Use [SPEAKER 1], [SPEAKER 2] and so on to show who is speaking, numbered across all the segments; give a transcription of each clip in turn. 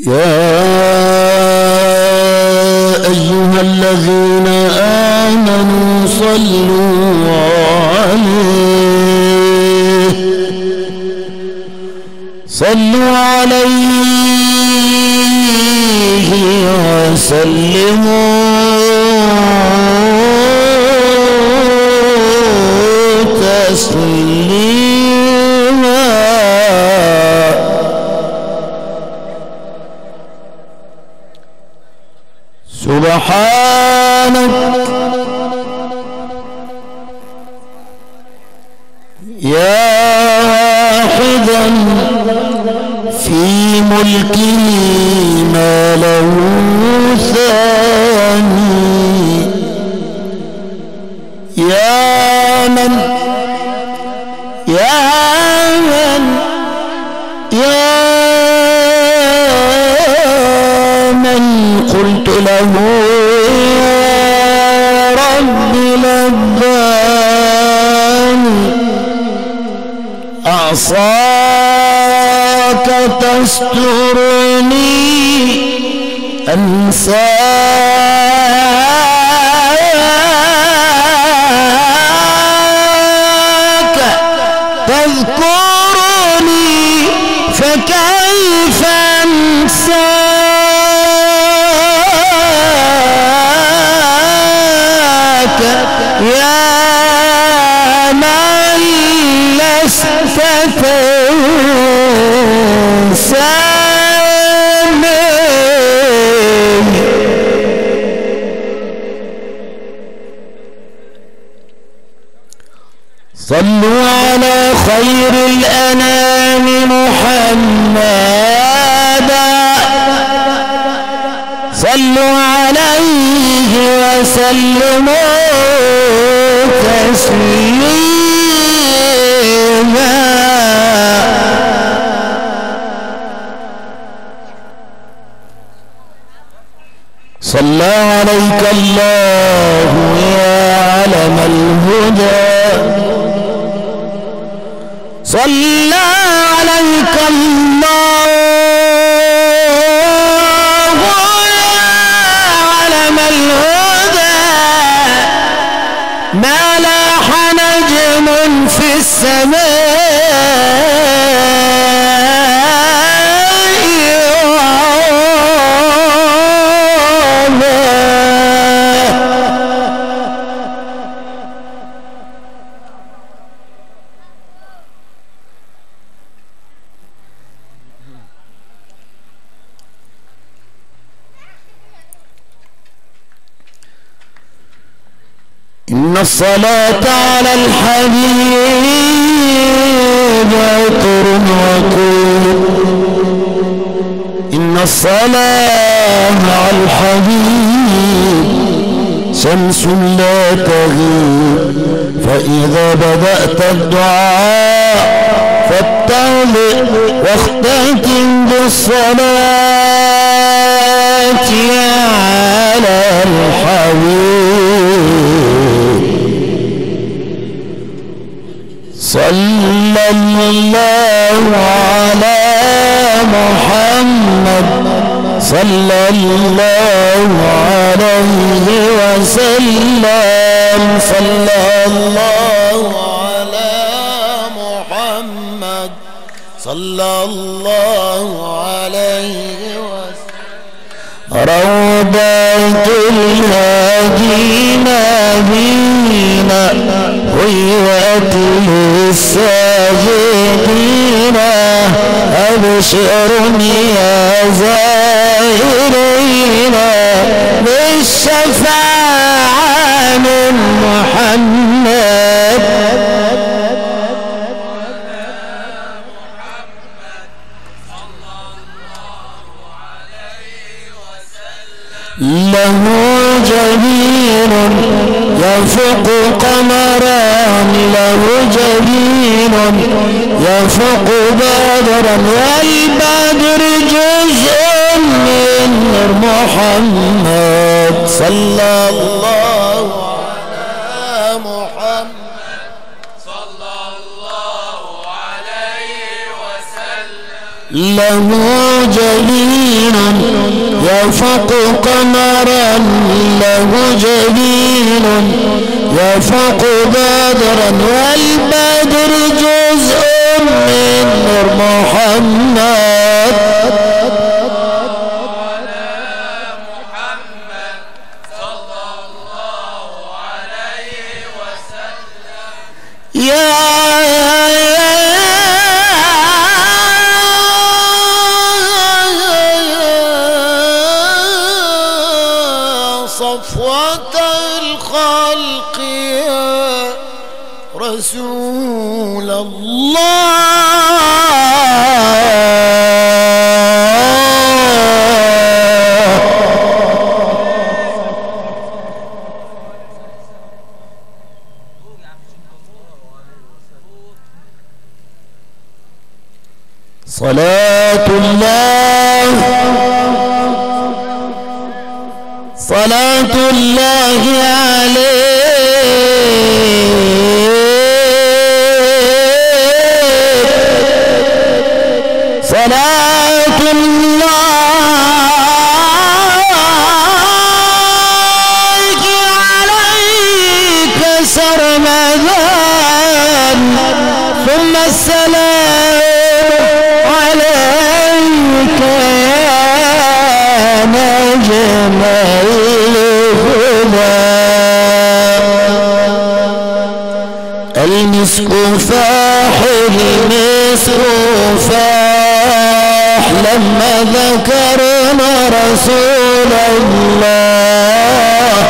[SPEAKER 1] يا أيها الذين آمنوا صلوا عليه وسلموا تسليما. سبحانك يا واحدا في ملكه ما له ثاني، يا من قلت له يا رب لباني، أعصاك تسترني أنساك تذكرني فكيف أنساك يا من لست تنساني. صلوا على خير الأنام محمدا، صلوا عليه وسلموا تسليما. صلى عليك الله يا علم الهدى، صلى عليك الله يا علم الهدى، ما لاح نجم في السماء إن الصلاة على الحبيب عطر وقود، إن الصلاة على الحبيب شمس لا تغيب، فإذا بدأت الدعاء فاتبع واختتم بالصلاة على الحبيب. صلى الله على محمد، صلى الله عليه وسلم، صلى الله على محمد، صلى الله عليه وسلم. روضة الهادي نبينا ويوته الساجدين، أبشروا يا زائرين بالشفاعة من محمد. له جبين يفوق قمران، له جبين يفوق بدرا، والبدر جزء من نور محمد. صلى الله على محمد، صلى الله عليه وسلم. له جبين يفوق قمرا له جبين يفوق بدرا والبدر جزء من نور محمد يا صفوة الخلق يا رسول الله صلاة الله صلاة الله عليك صلاة الله عليك سرمدا ثم السلام عليك يا نجم المسك فاح المسك فاح لما ذكرنا رسول الله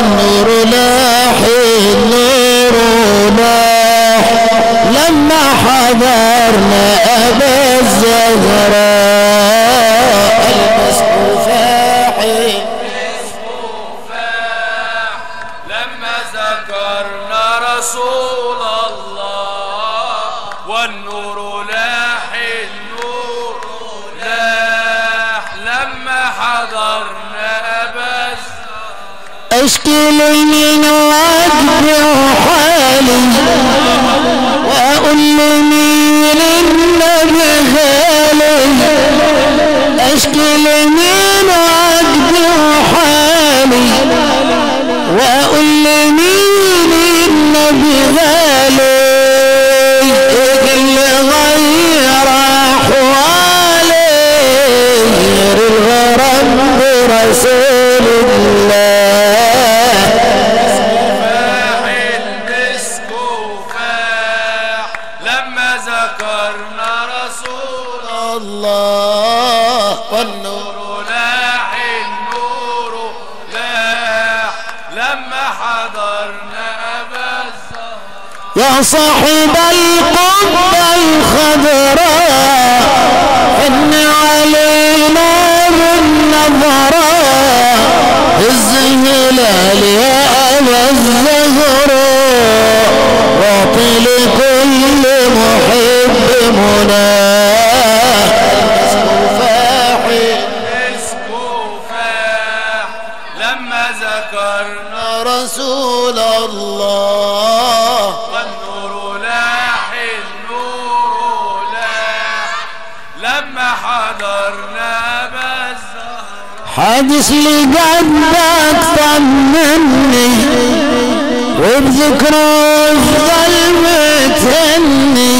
[SPEAKER 1] النور لاح النور لاح لما حضرنا أبا الزهراء المسك فاح
[SPEAKER 2] لما ذكرنا رسول الله والنور لاح النور لاح لما حضرنا أبا
[SPEAKER 1] أشكي من وجد وحالي وأقول مين النبي غالي أشكي من وجد وحالي وأقول مين النبي غالي اللي غير أحوالي غير الغرام برسول الله
[SPEAKER 2] المسك فاح لما ذكرنا رسول
[SPEAKER 1] الله والنور
[SPEAKER 2] لاح النور لاح لما حضرنا أبا الزهراء
[SPEAKER 1] يا صاحب القبة الخضراء إن علينا بالنظراء الزهلال يا أبا الزهراء واعطي لكل محب مناه
[SPEAKER 2] المسك فاح لما ذكرنا
[SPEAKER 1] رسول الله
[SPEAKER 2] والنور لاح النور لاح لما حضرنا أبا الزهراء
[SPEAKER 1] حادث لقلبك طمني وبذكره افضل متهني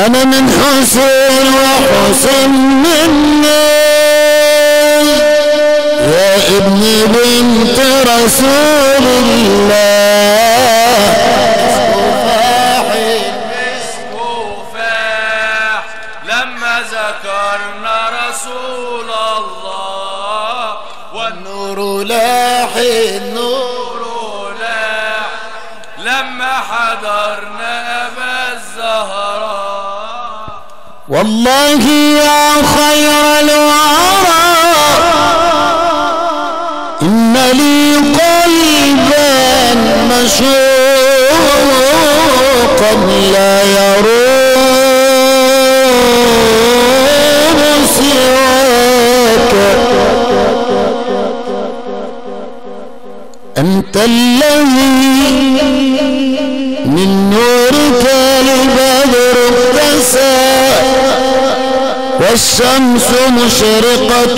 [SPEAKER 1] انا من حسين وحسين مني يا ابن بنت رسول الله
[SPEAKER 2] المسك فاح لما ذكرنا رسول الله والنور
[SPEAKER 1] والنور لاح
[SPEAKER 2] النور لاح لما حضرنا أبا الزهراء
[SPEAKER 1] والله يا خير الورى إن لي قلبا مشوقا لا يروم سواك أنت الذي من نورك البدر ابتسى والشمس مشرقة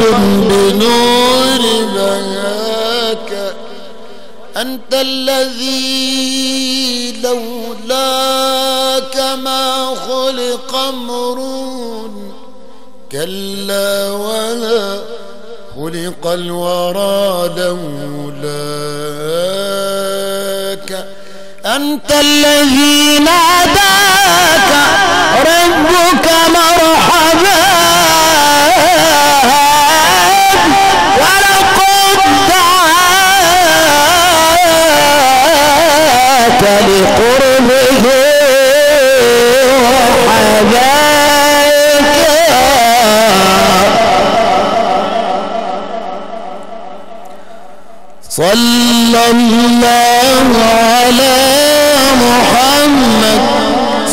[SPEAKER 1] بنور بهاك أنت الذي لولاك ما خلق أمر كلا ولا خلق الورى لولاك أنت الذي ناداك ربك مرحبا ولقد دعاك لقربه وحباك صلى الله على محمد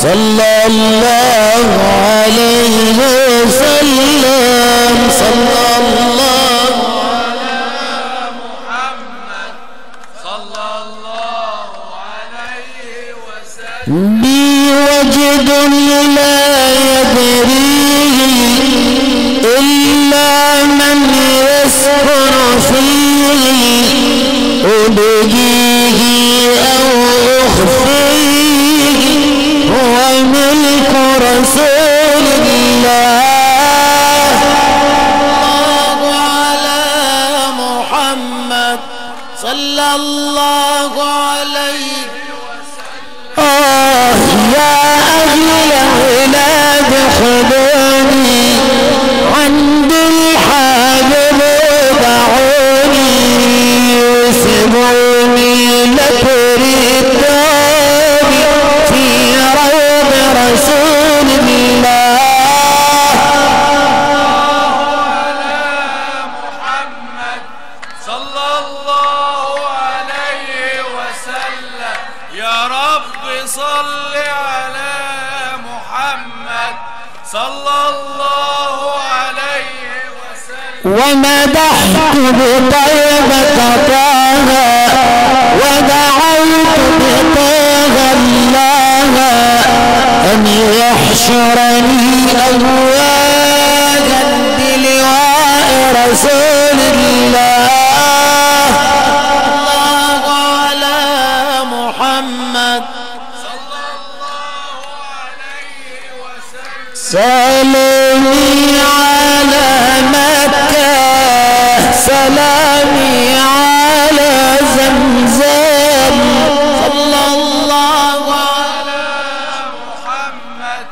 [SPEAKER 1] صلى الله عليه وسلم صلى الله
[SPEAKER 2] على محمد صلى الله عليه وسلم
[SPEAKER 1] بي وجد لا يدريه إلا من يسكن فيه أبديه أو أخفيه هو ملك رسول الله الله على محمد صلى الله عليه يا أهل العناد خذوني عند الحبيب دعوني يسبوني لتردوني في روض رسول الله
[SPEAKER 2] على محمد صلى الله عليه وسلم يا رب صل على محمد صلى الله عليه وسلم
[SPEAKER 1] ومدحت بطيبة طه ودعوت بطه الله أن يحشرني أزواجا بلواء رسول الله الله على محمد
[SPEAKER 2] صلى الله عليه وسلم
[SPEAKER 1] سلامي على مكة سلامي على زمزم صلى الله
[SPEAKER 2] على محمد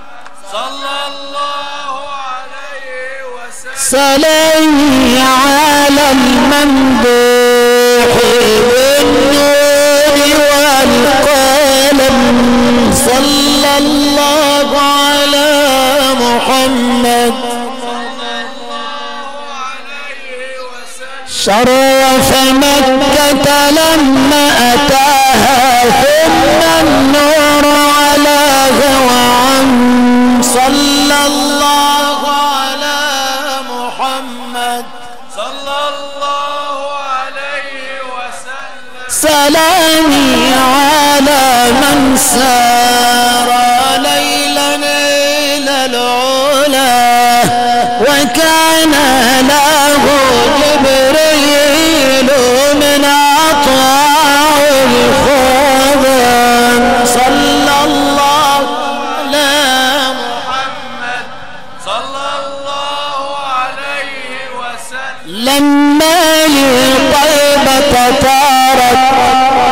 [SPEAKER 2] صلى الله عليه وسلم
[SPEAKER 1] سلامي على الممدوح بالنور والقلم صلى الله على محمد
[SPEAKER 2] صلى الله عليه وسلم
[SPEAKER 1] شرف مكة لما أتاها ثم النور على وعم صلى الله على محمد
[SPEAKER 2] صلى الله عليه وسلم
[SPEAKER 1] سلامي على من سار ليلا إلى العلا وكان له جبريل من أطاع الخضر صلى الله على
[SPEAKER 2] محمد صلى الله عليه وسلم
[SPEAKER 1] لما لطيبة طارت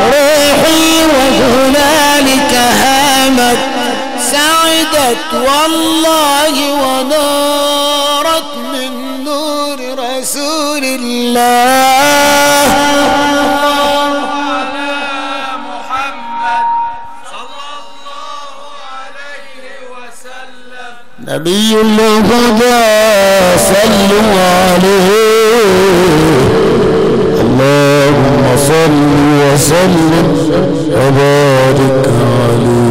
[SPEAKER 1] روحي وهنالك هامت سعدت والله ونارت من نور رسول الله
[SPEAKER 2] على محمد صلى الله عليه وسلم
[SPEAKER 1] نبي الهدى صلوا عليه اللهم صل وسلم وبارك عليه